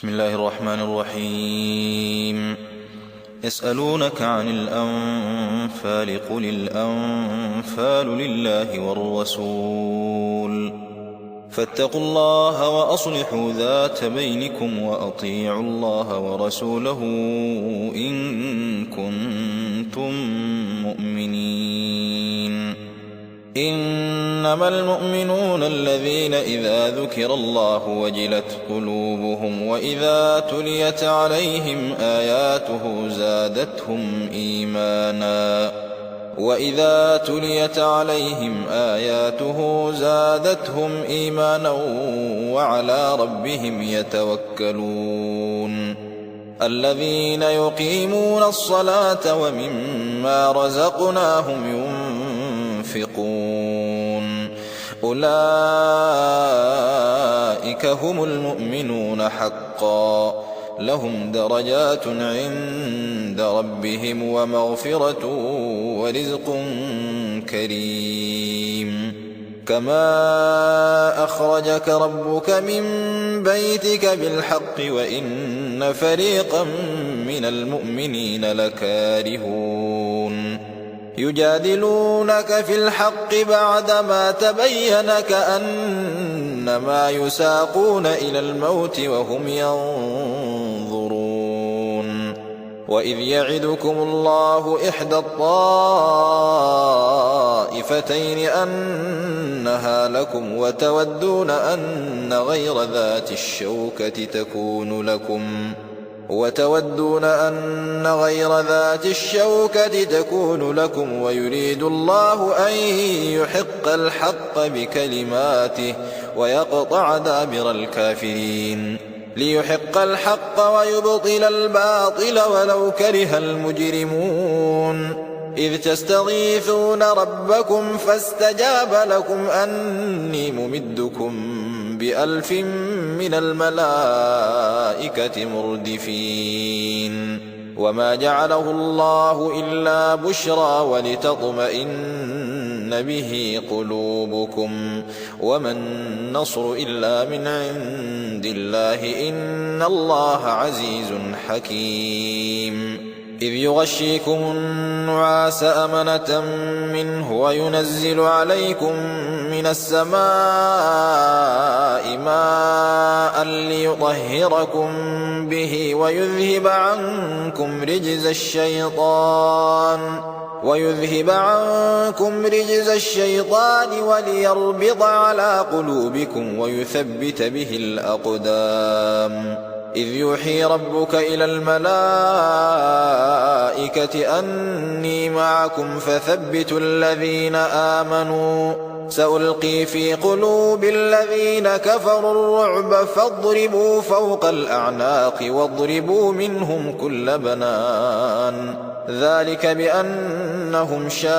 بسم الله الرحمن الرحيم. يسألونك عن الأنفال قل الأنفال لله والرسول فاتقوا الله وأصلحوا ذات بينكم وأطيعوا الله ورسوله إن كنتم مؤمنين. إنما المؤمنون الذين إذا ذكر الله وجلت قلوبهم وإذا تليت عليهم آياته زادتهم إيمانا وعلى ربهم يتوكلون. الذين يقيمون الصلاة ومما رزقناهم ينفقون أولئك هم المؤمنون حقا لهم درجات عند ربهم ومغفرة ورزق كريم. كما أخرجك ربك من بيتك بالحق وإن فريقا من المؤمنين لكارهون. يجادلونك في الحق بعدما تبين كأنما يساقون إلى الموت وهم ينظرون. وإذ يعدكم الله إحدى الطائفتين أنها لكم وتودون أن غير ذات الشوكة تكون لكم ويريد الله أن يحق الحق بكلماته ويقطع دابر الكافرين ليحق الحق ويبطل الباطل ولو كره المجرمون. إذ تستغيثون ربكم فاستجاب لكم أني ممدكم ب1000 من الملائكة مردفين. وما جعله الله إلا بشرى ولتطمئن به قلوبكم وما النصر إلا من عند الله إن الله عزيز حكيم. إذ يغشيكم النعاس أمنة منه وينزل عليكم من السماء ماء ليطهركم به ويذهب عنكم رجز الشيطان وليربط على قلوبكم ويثبت به الأقدام. إذ يوحي ربك إلى الملائكة أني معكم فثبتوا الذين آمنوا سألقي في قلوب الذين كفروا الرعب فاضربوا فوق الأعناق واضربوا منهم كل بنان. ذلك بأنهم شاقوا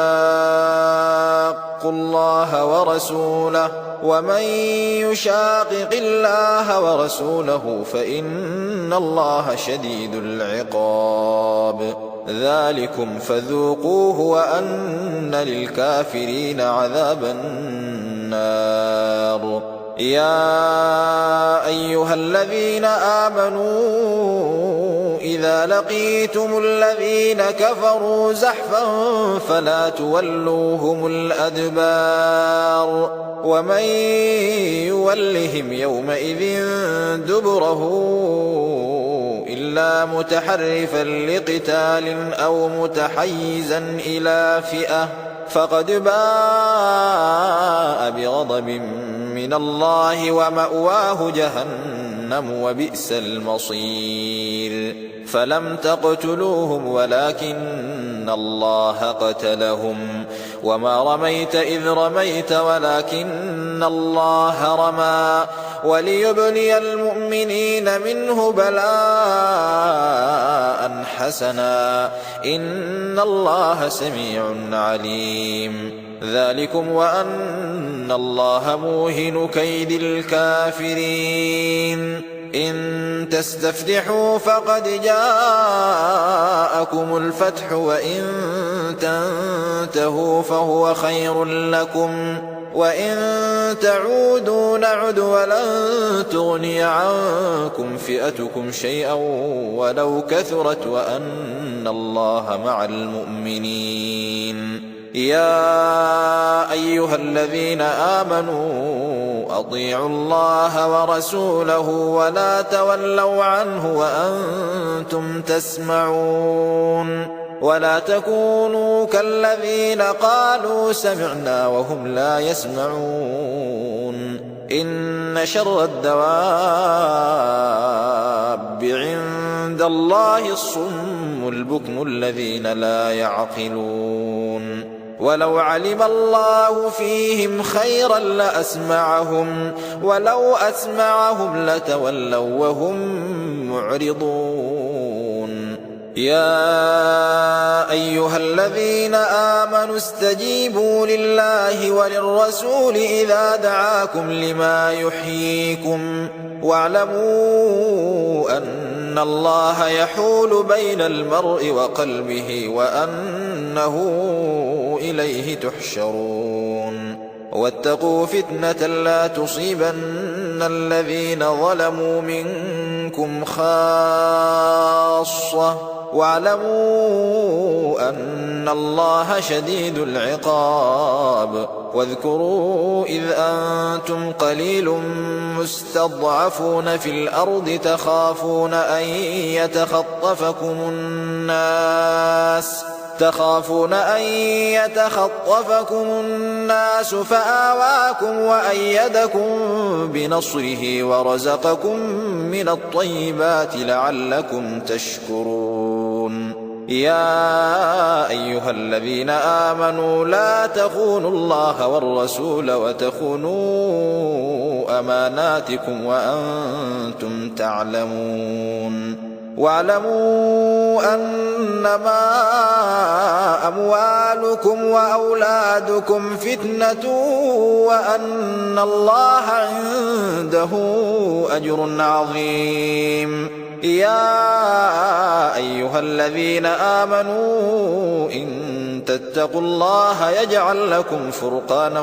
الله ورسوله ومن يشاقق الله ورسوله فإن الله شديد العقاب. ذلكم فذوقوه وأن للكافرين عذاب النار. يا أيها الذين آمنوا إذا لقيتم الذين كفروا زحفا فلا تولوهم الأدبار ومن يولهم يومئذ دبره إلا متحرفا لقتال أو متحيزا إلى فئة فقد باء بغضب من الله ومأواه جهنم وبئس المصير. فلم تقتلوهم ولكن الله قتلهم وما رميت إذ رميت ولكن الله رمى وليبلي المؤمنين منه بلاء حسنا إن الله سميع عليم. ذلكم وأن الله موهن كيد الكافرين. إن تستفتحوا فقد جاءكم الفتح وإن تنتهوا فهو خير لكم وإن تعودوا نعد ولن تغني عنكم فئتكم شيئا ولو كثرت وأن الله مع المؤمنين. يا أيها الذين آمنوا أطيعوا الله ورسوله ولا تولوا عنه وأنتم تسمعون ولا تكونوا كالذين قالوا سمعنا وهم لا يسمعون. إن شر الدواب عند الله الصم البكم الذين لا يعقلون. ولو علم الله فيهم خيرا لأسمعهم ولو أسمعهم لتولوا وهم معرضون. يا أيها الذين آمنوا استجيبوا لله وللرسول إذا دعاكم لما يحييكم واعلموا أن الله يحول بين المرء وقلبه وأنه إليه تحشرون. واتقوا فتنة لا تصيبن الذين ظلموا منكم خاصة واعلموا أن الله شديد العقاب. واذكروا إذ أنتم قليل مستضعفون في الأرض تخافون أن يتخطفكم الناس فآواكم وأيدكم بنصره ورزقكم من الطيبات لعلكم تشكرون. يا أيها الذين آمنوا لا تخونوا الله والرسول وتخونوا أماناتكم وأنتم تعلمون. واعلموا أنما أموالكم وأولادكم فتنة وأن الله عنده أجر عظيم. يا أيها الذين آمنوا إن تتقوا الله يجعل لكم فرقانا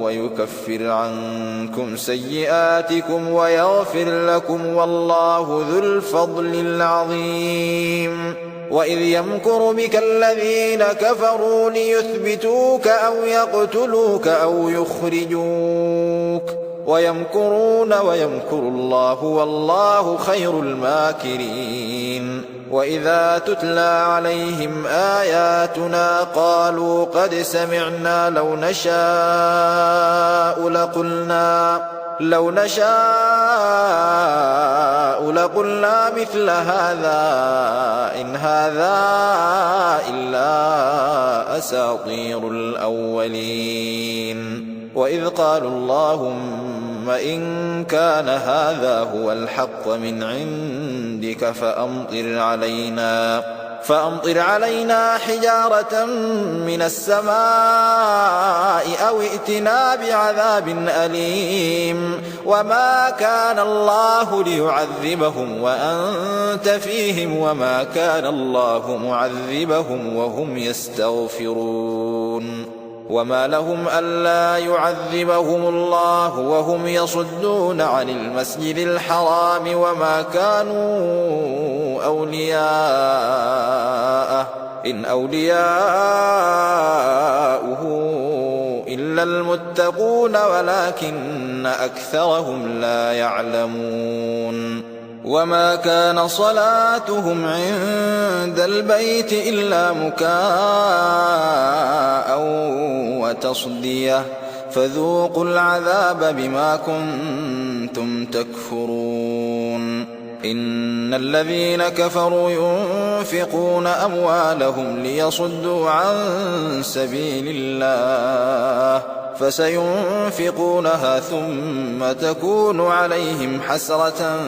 ويكفر عنكم سيئاتكم ويغفر لكم والله ذو الفضل العظيم. وإذ يمكر بك الذين كفروا ليثبتوك أو يقتلوك أو يخرجوك ويمكرون ويمكر الله والله خير الماكرين. وإذا تتلى عليهم آياتنا قالوا قد سمعنا لو نشاء لقلنا مثل هذا إن هذا إلا أساطير الأولين. وإذ قالوا اللهم إن كان هذا هو الحق من عندك فأمطر علينا حجارة من السماء أو ائتنا بعذاب أليم. وما كان الله ليعذبهم وأنت فيهم وما كان الله معذبهم وهم يستغفرون. وما لهم ألا يعذبهم الله وهم يصدون عن المسجد الحرام وما كانوا أولياءه إن أولياؤه إلا المتقون ولكن أكثرهم لا يعلمون. وما كان صلاتهم عند البيت إلا مكاء وتصدية فذوقوا العذاب بما كنتم تكفرون. إن الذين كفروا ينفقون أموالهم ليصدوا عن سبيل الله فسينفقونها ثم تكون عليهم حسرة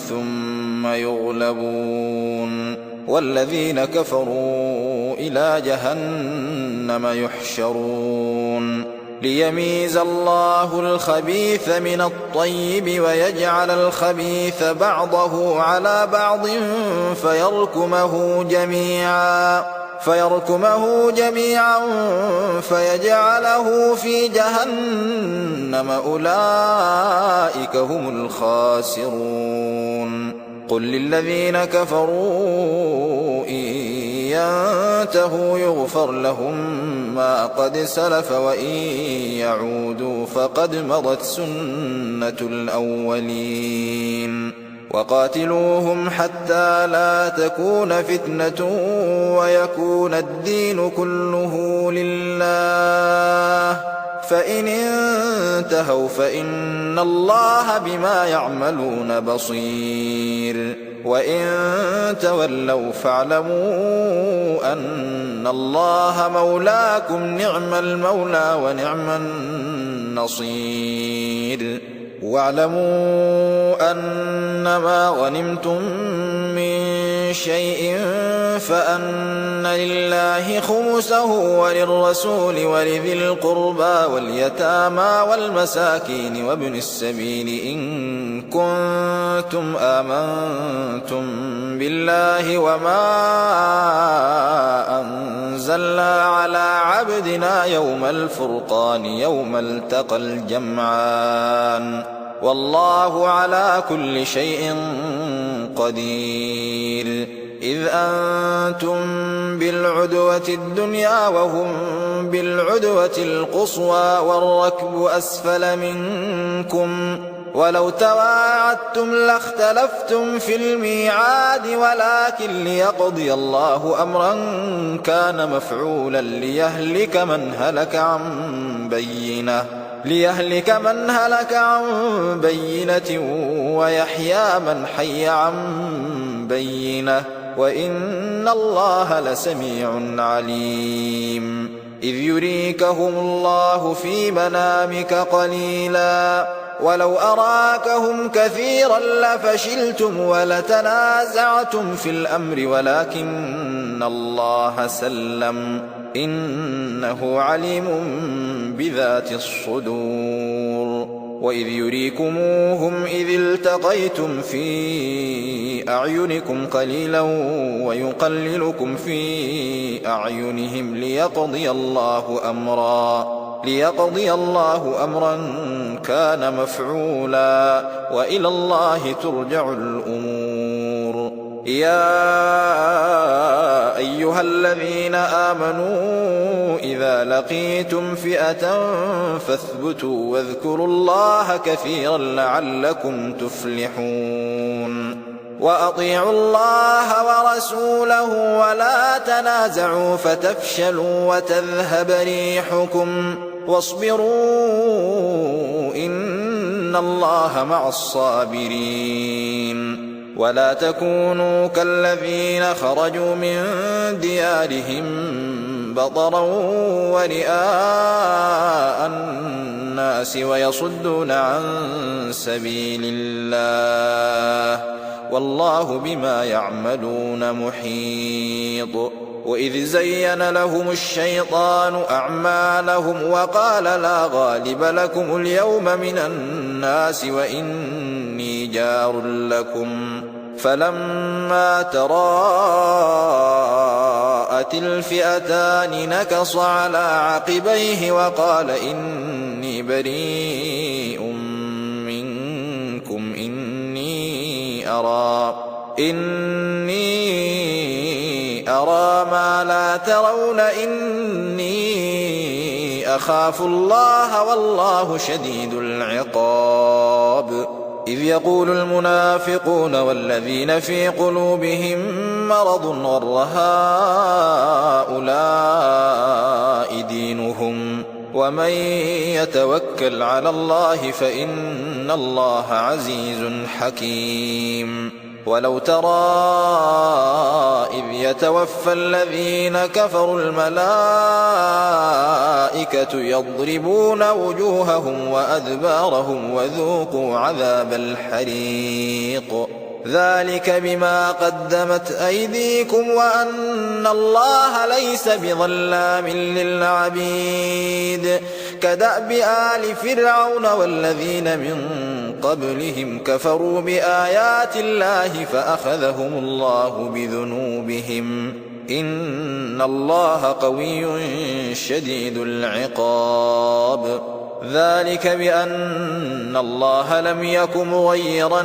ثم يغلبون والذين كفروا إلى جهنم يحشرون. ليميز الله الخبيث من الطيب ويجعل الخبيث بعضه على بعض فيركمه جميعا فيجعله في جهنم أولئك هم الخاسرون قل للذين كفروا إن ينتهوا يغفر لهم ما قد سلف وإن يعودوا فقد مضت سنة الأولين وقاتلوهم حتى لا تكون فتنة ويكون الدين كله لله فإن انتهوا فإن الله بما يعملون بصير وإن تولوا فاعلموا أن الله مولاكم نعم المولى ونعم النصير واعلموا أنما غنمتم من شيء فأن لله خمسه وللرسول ولذي القربى واليتامى والمساكين وابن السبيل إن كنتم آمنتم بالله وما أنزلنا على عبدنا يوم الفرقان يوم التقى الجمعان والله على كل شيء قدير إذ أنتم بالعدوة الدنيا وهم بالعدوة القصوى والركب أسفل منكم ولو تواعدتم لاختلفتم في الميعاد ولكن ليقضي الله أمرا كان مفعولا ليهلك من هلك عن بينة ويحيى من حي عن بينة وإن الله لسميع عليم إذ يريكهم الله في منامك قليلا ولو أراكهم كثيرا لفشلتم ولتنازعتم في الأمر ولكن الله سلم إنه عليم بذات الصدور وإذ يريكموهم إذ التقيتم في أعينكم قليلا ويقللكم في أعينهم ليقضي الله أمرا كان مفعولا وإلى الله ترجع الأمور يا أيها الذين آمنوا إذا لقيتم فئة فاثبتوا واذكروا الله كثيرا لعلكم تفلحون وأطيعوا الله ورسوله ولا تنازعوا فتفشلوا وتذهب ريحكم واصبروا إن الله مع الصابرين ولا تكونوا كالذين خرجوا من ديارهم بطرا ورئاء الناس ويصدون عن سبيل الله والله بما يعملون محيط وإذ زين لهم الشيطان أعمالهم وقال لا غالب لكم اليوم من الناس وإني جار لكم فلما تراءت الفئتان نكص على عقبيه وقال إني بريء منكم إني أرى ما لا ترون إني أخاف الله والله شديد العقاب إذ يقول المنافقون والذين في قلوبهم مرض غر هؤلاء دينهم ومن يتوكل على الله فإن الله عزيز حكيم ولو ترى إذ يتوفى الذين كفروا الملائكة يضربون وجوههم وأدبارهم وذوقوا عذاب الحريق ذلك بما قدمت أيديكم وأن الله ليس بظلام للعبيد كدأب آل فرعون والذين من قبلهم كفروا بآيات الله فأخذهم الله بذنوبهم إن الله قوي شديد العقاب. ذلك بأن الله لم يك مغيرا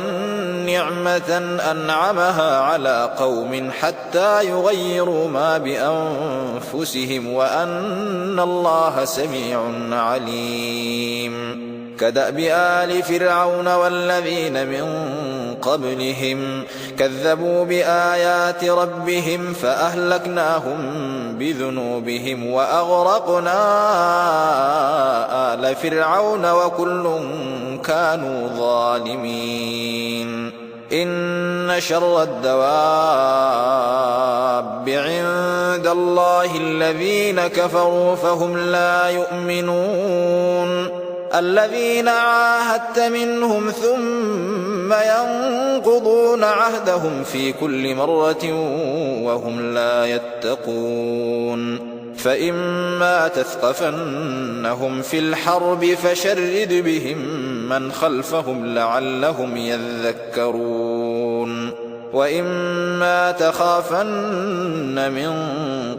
نعمة أنعمها على قوم حتى يغيروا ما بأنفسهم وأن الله سميع عليم. كدأب آل فرعون والذين من قبلهم كذبوا بآيات ربهم فأهلكناهم بذنوبهم وأغرقنا آل فرعون وكل كانوا ظالمين. إن شر الدواب عند الله الذين كفروا فهم لا يؤمنون. الذين عاهدت منهم ثم ينقضون عهدهم في كل مرة وهم لا يتقون. فإما تثقفنهم في الحرب فشرد بهم من خلفهم لعلهم يذكرون. وإما تخافن من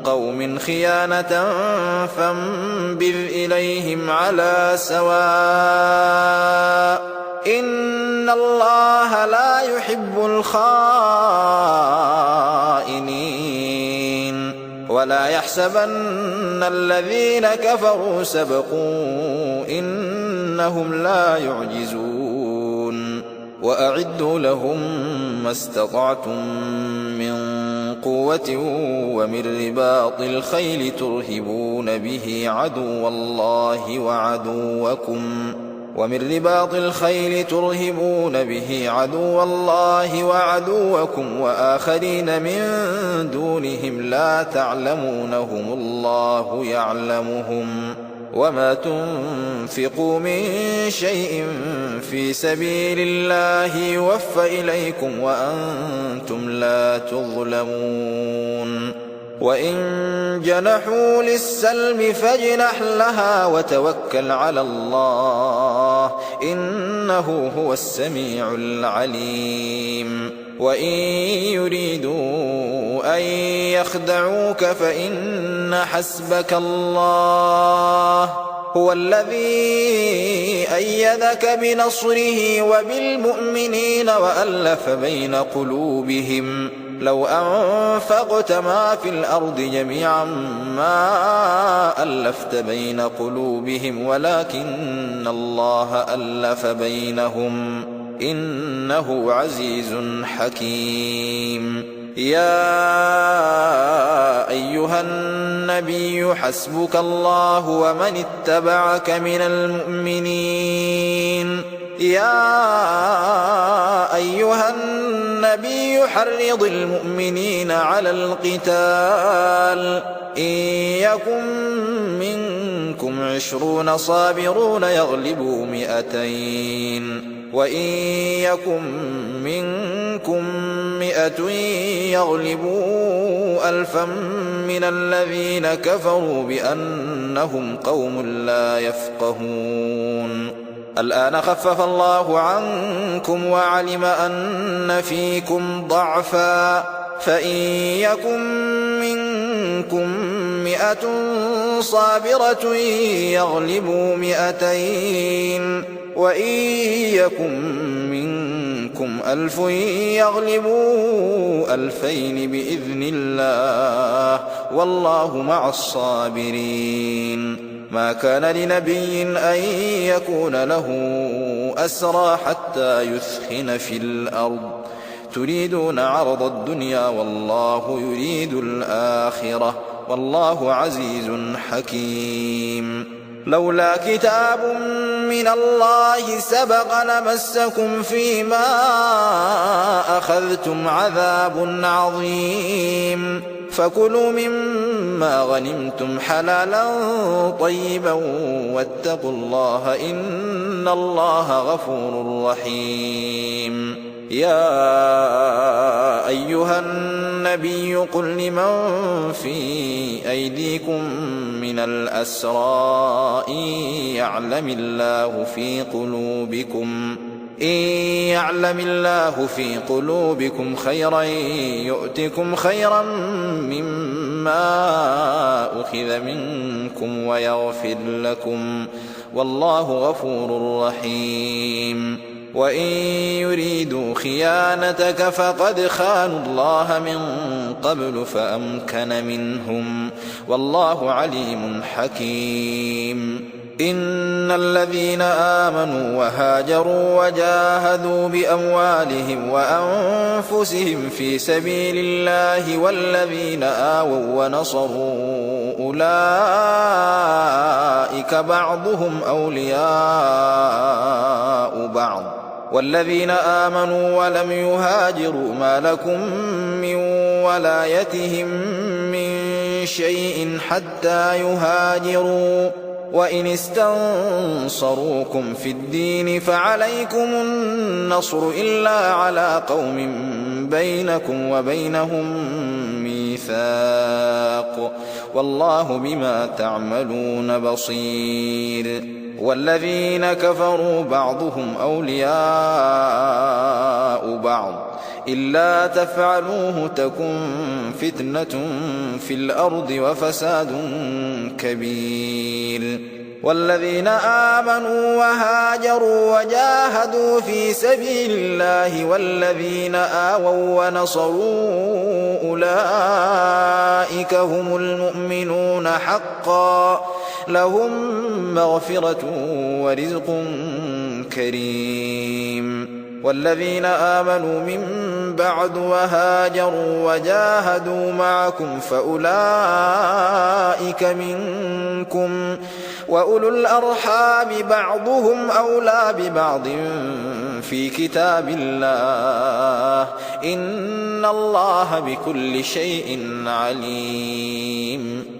قوم خيانة فانبذ إليهم على سواء إن الله لا يحب الخائنين. ولا يحسبن الذين كفروا سبقوا إنهم لا يعجزون. وأعدوا لهم ما استطعتم من قوة ومن رباط الخيل ترهبون به عدو الله وعدوكم وآخرين من دونهم لا تعلمونهم الله يعلمهم. وما تنفقوا من شيء في سبيل الله يوفى إليكم وأنتم لا تظلمون. وإن جنحوا للسلم فاجنح لها وتوكل على الله إنه هو السميع العليم. وإن يريدوا أن يخدعوك فإن حسبك الله هو الذي أيدك بنصره وبالمؤمنين وألف بين قلوبهم لو أنفقت ما في الأرض جميعا ما ألفت بين قلوبهم ولكن الله ألف بينهم إنه عزيز حكيم. يا أيها النبي حسبك الله ومن اتبعك من المؤمنين. يا أيها النبي حرض المؤمنين على القتال إن يكن منكم 20 صابرون يغلبوا 200 وإن يكن منكم 100 يغلبوا 1000 من الذين كفروا بأنهم قوم لا يفقهون. الآن خفف الله عنكم وعلم أن فيكم ضعفا فإن يكن منكم 100 صابرة يغلبوا 200 وإن يكن منكم 1000 يغلبوا 2000 بإذن الله والله مع الصابرين. ما كان لنبي أن يكون له أسرى حتى يثخن في الأرض تريدون عرض الدنيا والله يريد الآخرة والله عزيز حكيم. لولا كتاب من الله سبق لمسكم فيما أخذتم عذاب عظيم فكلوا مما غنمتم حلالا طيبا واتقوا الله إن الله غفور رحيم. يا أيها النبي قل لمن في أيديكم من الأسرى إن يعلم الله في قلوبكم إن يعلم الله في قلوبكم خيرا يؤتكم خيرا مما أخذ منكم ويغفر لكم والله غفور رحيم وإن يريدوا خيانتك فقد خانوا الله من قبل فأمكن منهم والله عليم حكيم إن الذين آمنوا وهاجروا وجاهدوا بأموالهم وأنفسهم في سبيل الله والذين آووا ونصروا أولئك بعضهم أولياء بعض والذين آمنوا ولم يهاجروا ما لكم من ولايتهم من شيء حتى يهاجروا وإن استنصروكم في الدين فعليكم النصر إلا على قوم بينكم وبينهم ميثاق والله بما تعملون بصير والذين كفروا بعضهم أولياء بعض إلا تفعلوه تكن فتنة في الأرض وفساد كبير والذين آمنوا وهاجروا وجاهدوا في سبيل الله والذين آووا ونصروا أولئك هم المؤمنون حقا لهم مغفرة ورزق كريم والذين آمنوا من بعد وهاجروا وجاهدوا معكم فأولئك منكم وأولو الأرحام بعضهم أولى ببعض في كتاب الله إن الله بكل شيء عليم